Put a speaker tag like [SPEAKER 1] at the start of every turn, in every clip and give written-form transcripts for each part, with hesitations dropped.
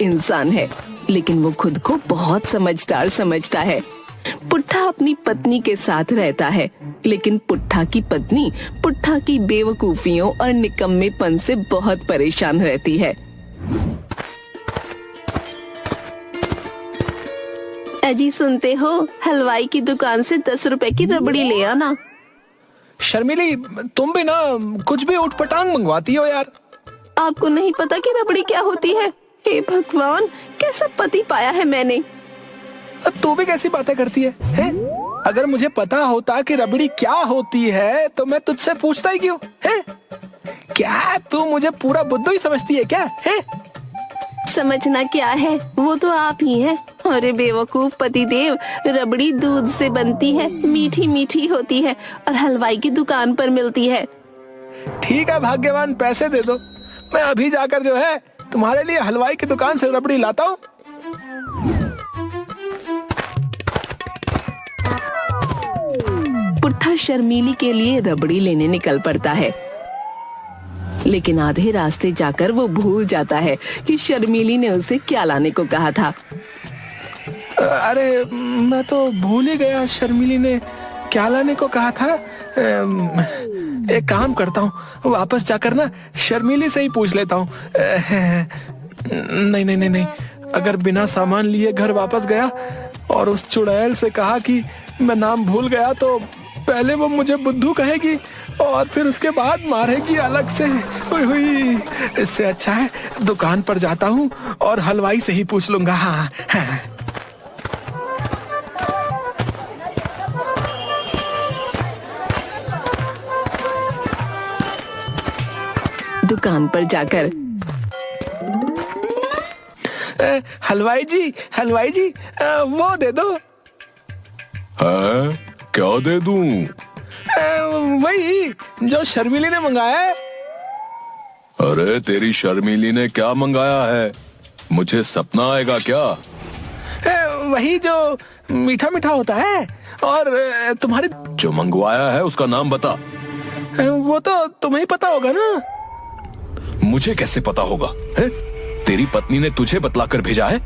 [SPEAKER 1] इंसान है, लेकिन वो खुद को बहुत समझदार समझता है। पुट्ठा अपनी पत्नी के साथ रहता है, लेकिन पुट्ठा की पत्नी पुट्ठा की बेवकूफियों और निकम्मेपन से बहुत परेशान रहती है। अजी सुनते हो, हलवाई की दुकान से 10 रुपए की रबड़ी ले आना।
[SPEAKER 2] शर्मिली, तुम भी ना कुछ भी उठपटांग मंगवाती हो यार।
[SPEAKER 1] आपको नहीं पता कि रबड़ी क्या होती है? हे भगवान, कैसा पति पाया है मैंने।
[SPEAKER 2] तू भी कैसी बातें करती है? अगर मुझे पता होता कि रबड़ी क्या होती है तो मैं तुझसे पूछता ही क्यों है? क्या तू मुझे पूरा बुद्धू ही समझती है क्या है?
[SPEAKER 1] समझना क्या है, वो तो आप ही हैं। अरे बेवकूफ पतिदेव, रबड़ी दूध से बनती है, मीठी मीठी होती है और हलवाई की दुकान पर मिलती है।
[SPEAKER 2] ठीक है भाग्यवान, पैसे दे दो, मैं अभी जाकर जो है तुम्हारे लिए हलवाई की दुकान से रबड़ी लाता हूँ।
[SPEAKER 1] पुट्ठा शर्मीली के लिए रबड़ी लेने निकल पड़ता है, लेकिन आधे रास्ते जाकर वो भूल जाता है कि शर्मीली ने उसे क्या लाने को कहा था।
[SPEAKER 2] अरे मैं तो भूल ही गया, शर्मिली ने क्या लाने को कहा था। एक काम करता हूँ, वापस जाकर ना शर्मिली से ही पूछ लेता हूँ। नहीं नहीं नहीं नहीं, अगर बिना सामान लिए घर वापस गया और उस चुड़ैल से कहा कि मैं नाम भूल गया तो पहले वो मुझे बुद्धू कहेगी और फिर उसके बाद मारेगी अलग से। हुई इससे अच्छा है दुकान पर जाता हूँ और हलवाई से ही पूछ लूंगा। हाँ, हाँ।
[SPEAKER 1] दुकान पर जाकर
[SPEAKER 2] हलवाई जी वो दे दो।
[SPEAKER 3] है? क्या दे दूं?
[SPEAKER 2] वही जो शर्मिली ने मंगाया है।
[SPEAKER 3] अरे तेरी शर्मिली ने क्या मंगाया है? मुझे सपना आएगा क्या?
[SPEAKER 2] वही जो मीठा मीठा होता है और तुम्हारी
[SPEAKER 3] जो मंगवाया है उसका नाम बता।
[SPEAKER 2] वो तो तुम्हें ही पता होगा ना।
[SPEAKER 3] मुझे कैसे पता होगा है? तेरी पत्नी ने तुझे बतलाकर भेजा है।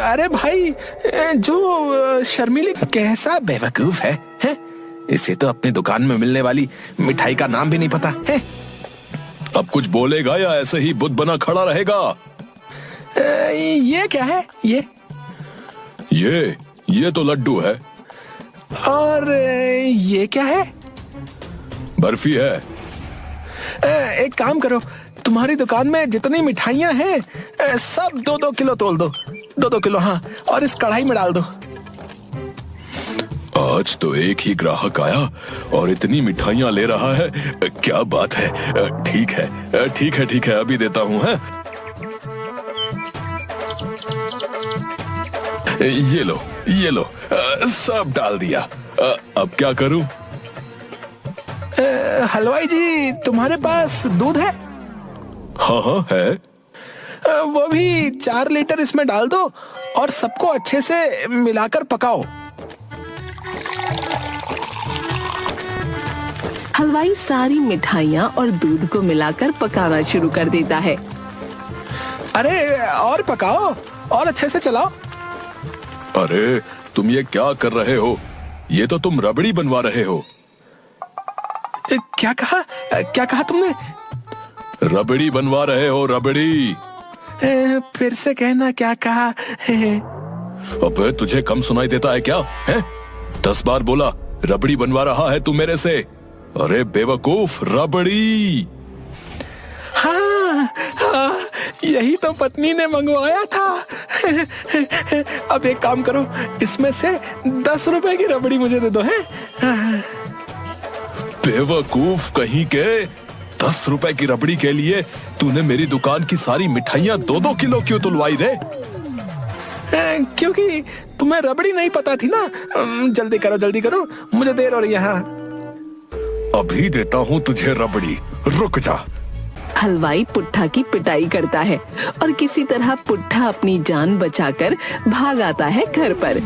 [SPEAKER 2] अरे भाई, जो शर्मिली कैसा बेवकूफ है? इसे तो अपनी दुकान में मिलने वाली मिठाई का नाम भी नहीं पता है।
[SPEAKER 3] अब कुछ बोलेगा या ऐसे ही बुद्ध बना खड़ा रहेगा?
[SPEAKER 2] ये क्या है?
[SPEAKER 3] ये तो लड्डू है।
[SPEAKER 2] और ये क्या है?
[SPEAKER 3] बर्फी है।
[SPEAKER 2] एक काम करो, तुम्हारी दुकान में जितनी मिठाइयाँ हैं सब 2-2 किलो तोल दो। 2-2 किलो, हाँ, और इस कढ़ाई में डाल दो।
[SPEAKER 3] आज तो एक ही ग्राहक आया और इतनी मिठाइयाँ ले रहा है। क्या बात है। ठीक है, अभी देता हूँ। है ये लो, सब डाल दिया। अब क्या करूं?
[SPEAKER 2] हलवाई जी, तुम्हारे पास दूध है?
[SPEAKER 3] हाँ है।
[SPEAKER 2] वो भी 4 लीटर इसमें डाल दो और सबको अच्छे से मिलाकर पकाओ।
[SPEAKER 1] हलवाई सारी मिठाइयाँ और दूध को मिलाकर पकाना शुरू कर देता है।
[SPEAKER 2] अरे और पकाओ और अच्छे से चलाओ।
[SPEAKER 3] अरे तुम ये क्या कर रहे हो? ये तो तुम रबड़ी बनवा रहे हो।
[SPEAKER 2] क्या कहा तुमने?
[SPEAKER 3] रबड़ी बनवा रहे हो, रबड़ी।
[SPEAKER 2] फिर से कहना, क्या कहा?
[SPEAKER 3] अबे तुझे कम सुनाई देता है क्या? है 10 बार बोला रबड़ी बनवा रहा है तू मेरे से। अरे बेवकूफ, रबड़ी।
[SPEAKER 2] हाँ, यही तो पत्नी ने मंगवाया था। अब एक काम करो, इसमें से 10 रुपए की रबड़ी मुझे दे दो। है
[SPEAKER 3] बेवकूफ कहीं के, 10 रुपए की रबड़ी के लिए तूने मेरी दुकान की सारी मिठाइयाँ 2-2 किलो क्यों तुलवाई रे?
[SPEAKER 2] क्योंकि तुम्हें रबड़ी नहीं पता थी ना। जल्दी करो, मुझे देर हो रही है।
[SPEAKER 3] अभी देता हूँ तुझे रबड़ी, रुक जा।
[SPEAKER 1] हलवाई पुट्ठा की पिटाई करता है और किसी तरह पुट्ठा अपनी जान बचाकर भाग आता है घर पर।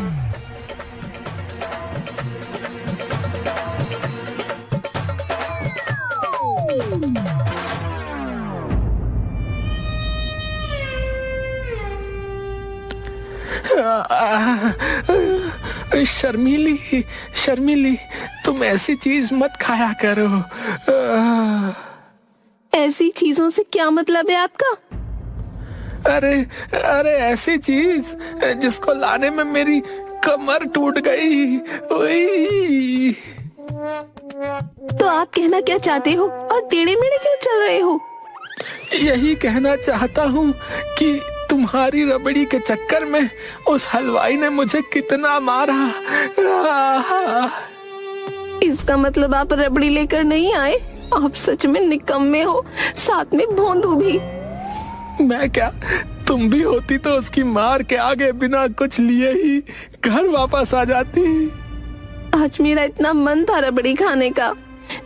[SPEAKER 2] शर्मीली, शर्मीली, तुम ऐसी चीज मत खाया करो।
[SPEAKER 1] ऐसी चीजों से क्या मतलब है आपका?
[SPEAKER 2] अरे अरे ऐसी चीज जिसको लाने में मेरी कमर टूट गई। ओई।
[SPEAKER 1] तो आप कहना क्या चाहते हो और टेढ़े मेढ़े क्यों चल रहे हो?
[SPEAKER 2] यही कहना चाहता हूँ कि तुम्हारी रबड़ी के चक्कर में उस हलवाई ने मुझे कितना मारा।
[SPEAKER 1] इसका मतलब आप रबड़ी लेकर नहीं आए? आप सच में निकम्मे हो, साथ में भोंदू भी।
[SPEAKER 2] मैं क्या, तुम भी होती तो उसकी मार के आगे बिना कुछ लिए ही घर वापस आ जाती।
[SPEAKER 1] आज मेरा इतना मन था रबड़ी खाने का।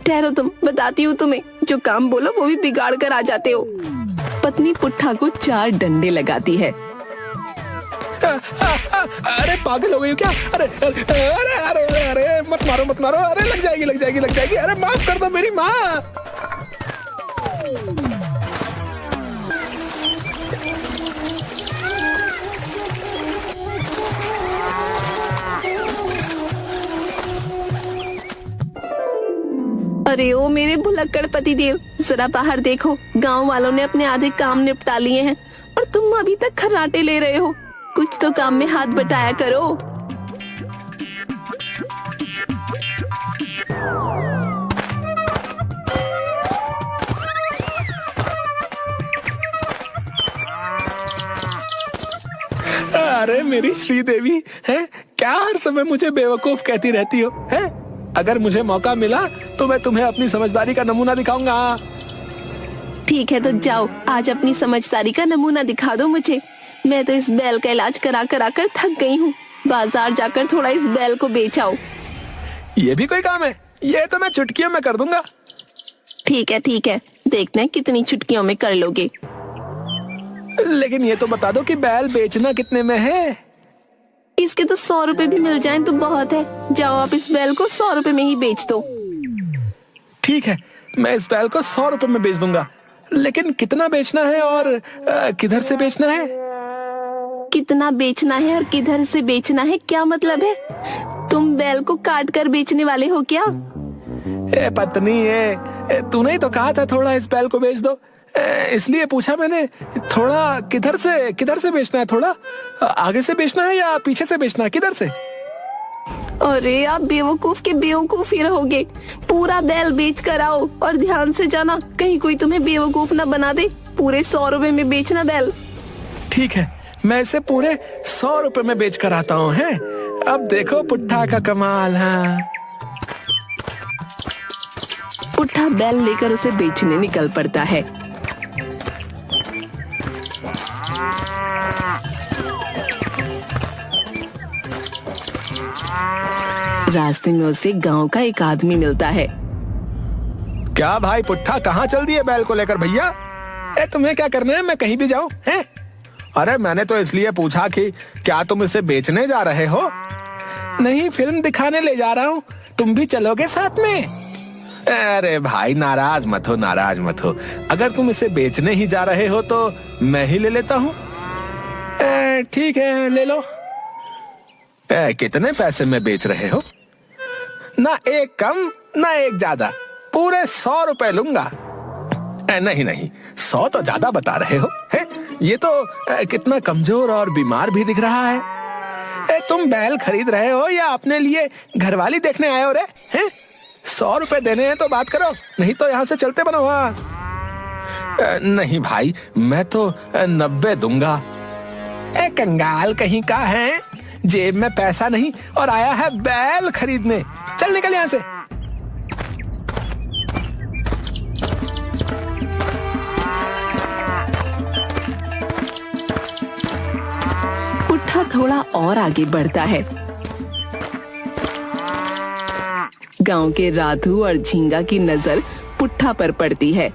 [SPEAKER 1] ठहरो, तुम बताती हूँ तुम्हें। जो काम बोलो वो भी बिगाड़ कर आ जाते हो। पत्नी पुट्ठा को 4 डंडे लगाती है।
[SPEAKER 2] अरे पागल हो गई हो क्या? अरे अरे अरे अरे अरे, अरे मत मारो मत मारो। अरे लग जाएगी लग जाएगी लग जाएगी। अरे माफ कर दो मेरी माँ।
[SPEAKER 1] अरे ओ मेरे भुलक्कड़ पति देव, जरा बाहर देखो। गांव वालों ने अपने आधे काम निपटा लिए हैं और तुम अभी तक खर्राटे ले रहे हो। कुछ तो काम में हाथ बटाया करो।
[SPEAKER 2] अरे मेरी श्रीदेवी है, क्या हर समय मुझे बेवकूफ कहती रहती हो? है, अगर मुझे मौका मिला तो मैं तुम्हें अपनी समझदारी का नमूना दिखाऊंगा।
[SPEAKER 1] ठीक है तो जाओ, आज अपनी समझदारी का नमूना दिखा दो मुझे। मैं तो इस बैल का इलाज करा कर थक गई हूँ। बाजार जाकर थोड़ा इस बैल को बेच आओ।
[SPEAKER 2] ये भी कोई काम है? ये तो मैं चुटकियों में कर दूंगा।
[SPEAKER 1] ठीक है, देखते हैं कितनी चुटकियों में कर लोगे।
[SPEAKER 2] लेकिन ये तो बता दो कि बैल बेचना कितने में है?
[SPEAKER 1] इसके तो 100 रुपए भी मिल जाएं तो बहुत है। जाओ, आप इस बैल को 100 रुपए में ही बेच दो।
[SPEAKER 2] ठीक है, मैं इस बैल को 100 रुपए में बेच दूंगा। लेकिन कितना बेचना है और किधर से बेचना है?
[SPEAKER 1] कितना बेचना है और किधर से बेचना है क्या मतलब है? तुम बैल को काट कर बेचने वाले हो क्या?
[SPEAKER 2] ए पत्नी, तूने ही तो कहा था थोड़ा इस बैल को बेच दो, इसलिए पूछा मैंने। थोड़ा किधर से बेचना है? थोड़ा आगे से बेचना है या पीछे से बेचना है? किधर से?
[SPEAKER 1] अरे आप बेवकूफ के बेवकूफ ही रहोगे। पूरा बैल बेच कर आओ और ध्यान से जाना, कहीं कोई तुम्हें बेवकूफ ना बना दे। पूरे 100 रुपए में बेचना बैल।
[SPEAKER 2] ठीक है, मैं इसे पूरे 100 रुपए में बेच कर आता हूँ। है, अब देखो पुट्ठा का कमाल। हाँ,
[SPEAKER 1] पुट्ठा बैल लेकर उसे बेचने निकल पड़ता है। रास्ते में उसे गांव का एक आदमी मिलता है।
[SPEAKER 2] क्या भाई पुट्ठा, कहाँ चल दिए बैल को लेकर? भैया, तुम्हें क्या करना है? मैं कहीं भी जाऊं? हैं? अरे मैंने तो इसलिए पूछा कि क्या तुम इसे बेचने जा रहे हो? नहीं, फिल्म दिखाने ले जा रहा हूँ। तुम भी चलोगे साथ में? अरे भाई नाराज मत हो, नाराज मत हो। अगर तुम इसे बेचने ही जा रहे हो तो मैं ही ले लेता हूँ। ठीक है, ले लो। कितने पैसे में बेच रहे हो? ना एक कम ना एक ज्यादा, पूरे 100 रुपए लूंगा। नहीं नहीं, 100 तो ज्यादा बता रहे हो। है? ये तो कितना कमजोर और बीमार भी दिख रहा है। तुम बैल खरीद रहे हो या अपने लिए घरवाली देखने आए हो रे? हैं? 100 रुपए देने हैं तो बात करो, नहीं तो यहाँ से चलते बनो। हाँ, नहीं भाई, मैं तो 90 दूंगा। कंगाल कहीं का है, जेब में पैसा नहीं और आया है बैल खरीदने। चल निकल यहाँ से।
[SPEAKER 1] पुट्ठा थोड़ा और आगे बढ़ता है। गांव के राधू और झींगा की नजर पुट्ठा पर पड़ती है।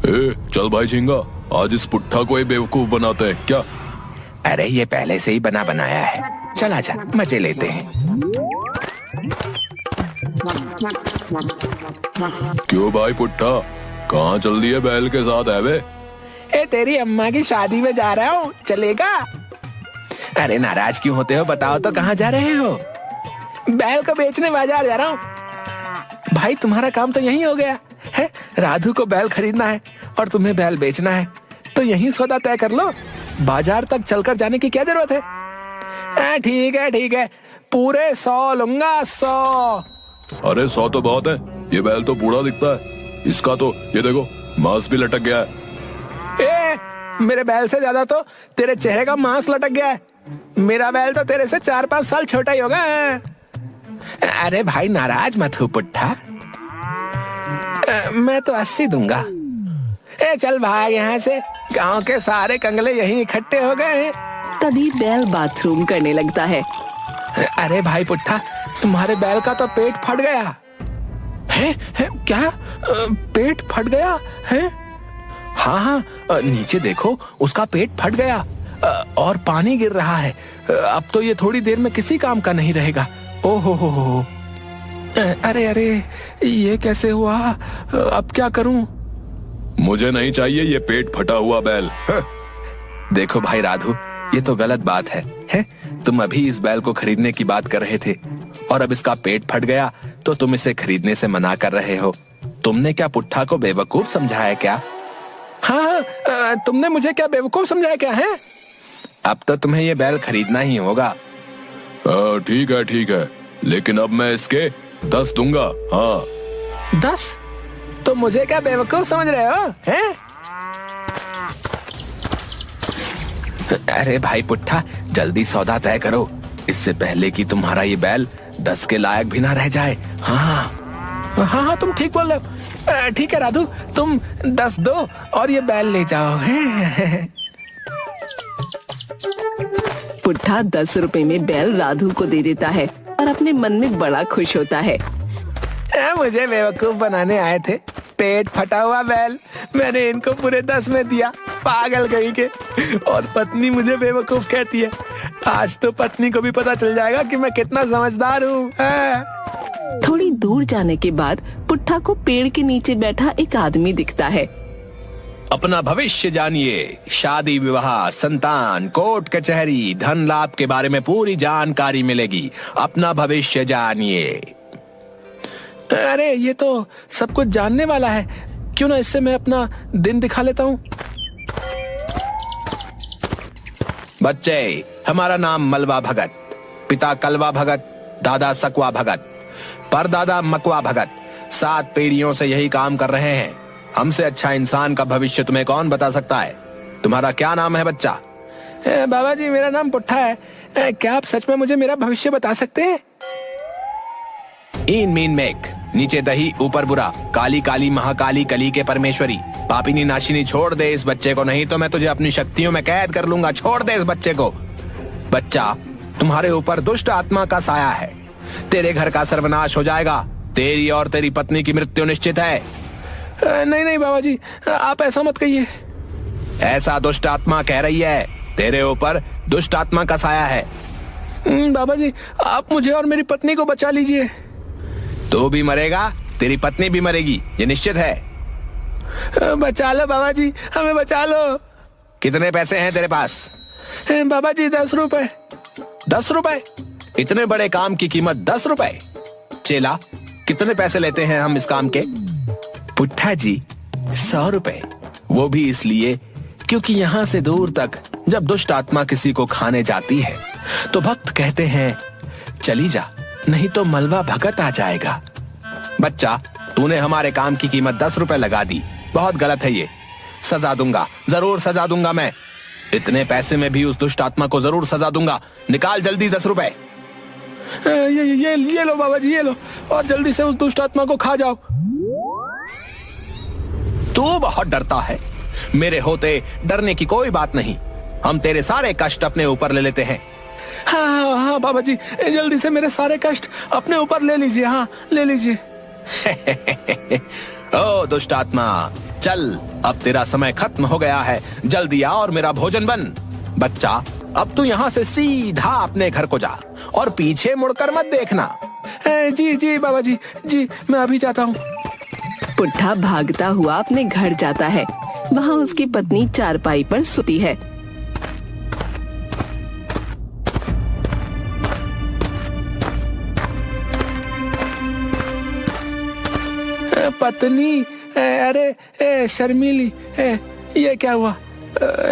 [SPEAKER 3] चल भाई झींगा, आज इस पुट्ठा को ही बेवकूफ बनाते हैं क्या?
[SPEAKER 2] अरे ये पहले से ही बना बनाया है। चल आजा, मजे लेते हैं।
[SPEAKER 3] क्यों भाई पुट्ठा, कहाँ चल दिए बैल के साथ है वे?
[SPEAKER 2] तेरी अम्मा की शादी में जा रहा हूँ, चलेगा? अरे नाराज क्यों होते हो, बताओ तो कहाँ जा रहे हो? बैल को बेचने बाजार जा रहा हूँ। भाई तुम्हारा काम तो यही हो गया है, राधु को बैल खरीदना है और तुम्हें बैल बेचना है, तो यही सौदा तय कर लो। बाजार तक चलकर जाने की क्या जरूरत है? ठीक है, पूरे 100 लूंगा, 100।
[SPEAKER 3] अरे 100 तो बहुत है, ये बैल तो बूढ़ा दिखता है, इसका तो ये देखो मांस भी लटक गया है।
[SPEAKER 2] मेरे बैल से ज्यादा तो तेरे चेहरे का मांस लटक गया है। मेरा बैल तो तेरे से 4-5 साल छोटा ही होगा। अरे भाई नाराज मत हो पुट्ठा, मैं तो 80 दूंगा। चल भाग यहाँ से, गांव के सारे कंगले यहीं इकट्ठे हो गए हैं।
[SPEAKER 1] तभी बैल बाथरूम करने लगता है।
[SPEAKER 2] अरे भाई पुट्ठा, तुम्हारे बैल का तो पेट फट गया है? क्या पेट फट गया है? हाँ, नीचे देखो, उसका पेट फट गया और पानी गिर रहा है। अब तो ये थोड़ी देर में किसी काम का नहीं रहेगा। ओहो हो। अरे ये कैसे हुआ? अब क्या करूं?
[SPEAKER 3] मुझे नहीं चाहिए ये पेट फटा हुआ बैल।
[SPEAKER 2] देखो भाई राधु, ये तो गलत बात है? तुम अभी इस बैल को खरीदने की बात कर रहे थे और अब इसका पेट फट गया तो तुम इसे खरीदने से मना कर रहे हो। तुमने क्या पुट्ठा को बेवकूफ समझाया क्या? हाँ, तुमने मुझे क्या बेवकूफ समझाया क्या है? अब तो तुम्हें ये बैल खरीदना ही होगा।
[SPEAKER 3] ठीक है, लेकिन अब मैं इसके 10 दूंगा। हाँ
[SPEAKER 2] 10? तो मुझे क्या बेवकूफ समझ रहे हो हैं? अरे भाई पुट्ठा, जल्दी सौदा तय करो, इससे पहले कि तुम्हारा ये बैल 10 के लायक भी ना रह जाए। हाँ, तुम ठीक बोल रहे हो। ठीक है राधु, तुम 10 दो और ये बैल ले जाओ।
[SPEAKER 1] पुट्ठा 10 रुपए में बैल राधु को दे देता है और अपने मन में बड़ा खुश होता है।
[SPEAKER 2] मुझे बेवकूफ बनाने आए थे, पेट फटा हुआ बैल मैंने इनको पूरे 10 में दिया, पागल कहीं के। और पत्नी मुझे बेवकूफ कहती है। आज तो पत्नी को भी पता चल जाएगा कि मैं कितना समझदार हूँ।
[SPEAKER 1] थोड़ी दूर जाने के बाद पुट्ठा को पेड़ के नीचे बैठा एक आदमी दिखता है।
[SPEAKER 2] अपना भविष्य जानिए, शादी विवाह, संतान, कोर्ट कचहरी, धन लाभ के बारे में पूरी जानकारी मिलेगी। अपना भविष्य जानिए। अरे ये तो सब कुछ जानने वाला है, क्यों ना इससे मैं अपना दिन दिखा लेता हूँ। बच्चे, हमारा नाम मलवा भगत, पिता कलवा भगत, दादा सकवा भगत, परदादा मकवा भगत। 7 पीढ़ियों से यही काम कर रहे हैं। हमसे अच्छा इंसान का भविष्य तुम्हें कौन बता सकता है? तुम्हारा क्या नाम है बच्चा? बाबा जी, मेरा नाम पुट्ठा है। क्या आप सच में मुझे मेरा भविष्य बता सकते हैं? ईन मीन मेक, नीचे दही ऊपर बुरा, काली काली महाकाली कली के परमेश्वरी, पापिनी नाशिनी, छोड़ दे इस बच्चे को, नहीं तो मैं तुझे अपनी शक्तियों में कैद कर लूंगा। छोड़ दे इस बच्चे को। बच्चा, तुम्हारे ऊपर दुष्ट आत्मा का साया है, तेरे घर का सर्वनाश हो जाएगा। तेरी और तेरी पत्नी की मृत्यु निश्चित है। नहीं बाबा जी, आप ऐसा मत कहिए। ऐसा दुष्ट आत्मा कह रही है, तेरे ऊपर दुष्ट आत्मा का साया है। बाबा जी, आप मुझे और मेरी पत्नी को बचा लीजिए। तू भी मरेगा, तेरी पत्नी भी मरेगी, ये निश्चित है। बचा लो बाबा जी, हमें बचा लो। कितने पैसे हैं तेरे पास? बाबा जी 10 रुपए। 10 रुपए? इतने बड़े काम की कीमत 10 रुपए? चेला, कितने पैसे लेते हैं हम इस काम के? पुट्ठा जी 100 रुपए, वो भी इसलिए क्योंकि यहाँ से दूर तक जब दुष्ट आत्मा किसी को खाने जाती है तो भक्त कहते हैं चली जा, नहीं तो मलवा भगत आ जाएगा। बच्चा, तूने हमारे काम की कीमत 10 रुपए लगा दी, बहुत गलत है ये। सजा दूंगा, जरूर सजा दूंगा मैं। इतने पैसे में भी उस दुष्ट आत्मा को जरूर सजा दूंगा। निकाल जल्दी 10 रुपए। ये लो बाबा जी, ये लो, और जल्दी से उस दुष्ट आत्मा को खा जाओ। तू बहुत डरता है, मेरे होते डरने की कोई बात नहीं। हम तेरे सारे कष्ट अपने ऊपर ले लेते हैं। हाँ बाबा जी, जल्दी से मेरे सारे कष्ट अपने ऊपर ले लीजिए। हाँ, ले लीजिए। ओ दुष्ट आत्मा, चल, अब तेरा समय खत्म हो गया है, जल्दी आ और मेरा भोजन बन। बच्चा, अब तू यहाँ से सीधा अपने घर को जा और पीछे मुड़कर मत देखना। जी बाबा जी, जी मैं अभी जाता हूँ।
[SPEAKER 1] पुट्ठा भागता हुआ अपने घर जाता है। वहाँ उसकी पत्नी चारपाई पर सोती है।
[SPEAKER 2] पत्नी, अरे शर्मीली, ये क्या हुआ?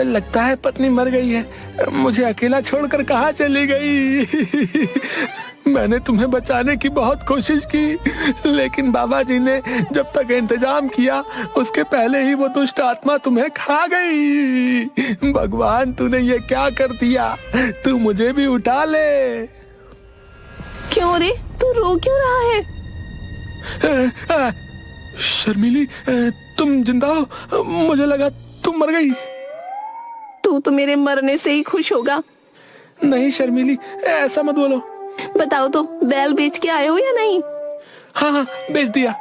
[SPEAKER 2] लगता है पत्नी मर गई है। मुझे अकेला छोड़कर कहाँ चली गई? मैंने तुम्हें बचाने की बहुत कोशिश की, लेकिन बाबा जी ने जब तक इंतजाम किया उसके पहले ही वो दुष्ट आत्मा तुम्हें खा गई। भगवान, तूने ये क्या कर दिया? तू मुझे भी उठा ले।
[SPEAKER 1] क्यों रे, तू रो क्यों रहा है?
[SPEAKER 2] शर्मिली, तुम जिंदा हो? मुझे लगा तुम मर गई।
[SPEAKER 1] तू तो मेरे मरने से ही खुश होगा।
[SPEAKER 2] नहीं शर्मिली, ऐसा मत बोलो।
[SPEAKER 1] बताओ तो, बैल बेच के आए हो या नहीं?
[SPEAKER 2] हाँ, बेच दिया।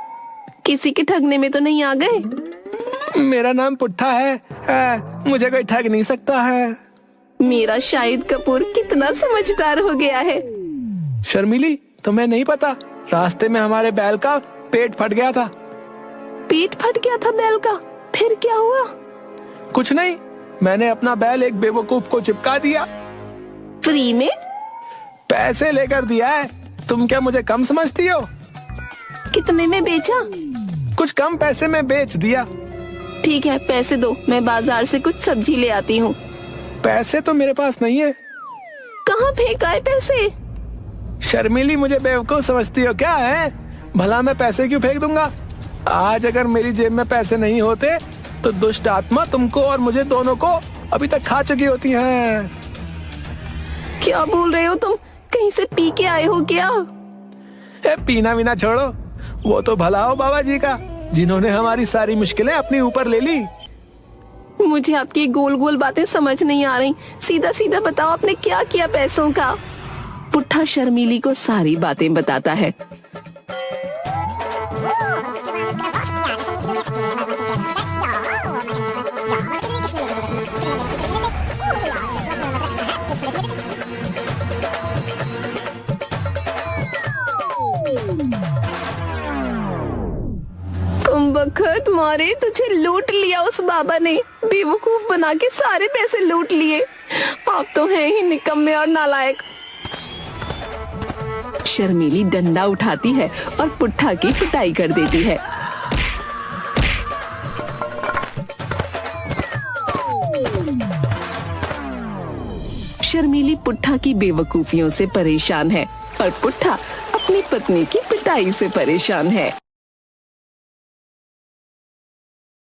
[SPEAKER 1] किसी के ठगने में तो नहीं आ गए?
[SPEAKER 2] मेरा नाम पुट्ठा है, मुझे कोई ठग नहीं सकता है।
[SPEAKER 1] मेरा शाहिद कपूर कितना समझदार हो गया है।
[SPEAKER 2] शर्मिली, तुम्हें नहीं पता, रास्ते में हमारे बैल का पेट फट गया था।
[SPEAKER 1] पेट फट गया था बैल का? फिर क्या हुआ?
[SPEAKER 2] कुछ नहीं, मैंने अपना बैल एक बेवकूफ को चिपका दिया।
[SPEAKER 1] फ्री में?
[SPEAKER 2] पैसे लेकर दिया है। तुम क्या मुझे कम समझती हो?
[SPEAKER 1] कितने में बेचा?
[SPEAKER 2] कुछ कम पैसे में बेच दिया।
[SPEAKER 1] ठीक है, पैसे दो, मैं बाजार से कुछ सब्जी ले आती हूँ।
[SPEAKER 2] पैसे तो मेरे पास नहीं है।
[SPEAKER 1] कहाँ फेंका है पैसे?
[SPEAKER 2] शर्मिली, मुझे बेवकूफ समझती हो क्या है? भला मैं पैसे क्यों फेंक दूंगा? आज अगर मेरी जेब में पैसे नहीं होते तो दुष्ट आत्मा तुमको और मुझे दोनों को अभी तक खा चुकी होती हैं।
[SPEAKER 1] क्या बोल रहे हो तुम? कहीं से पी के आए हो क्या?
[SPEAKER 2] पीना वीना छोड़ो, वो तो भला हो बाबा जी का, जिन्होंने हमारी सारी मुश्किलें अपने ऊपर ले ली।
[SPEAKER 1] मुझे आपकी गोल गोल बातें समझ नहीं आ रही। सीधा सीधा बताओ, आपने क्या किया पैसों का? पुट्ठा शर्मीली को सारी बातें बताता है। तुम बखत मारे, तुझे लूट लिया उस बाबा ने। बेवकूफ बना के सारे पैसे लूट लिए। आप तो हैं ही निकम्मे और नालायक। शर्मीली डंडा उठाती है और पुट्ठा की पिटाई कर देती है। शर्मीली पुट्ठा की बेवकूफियों से परेशान है और पुट्ठा अपनी पत्नी की पिटाई से परेशान है।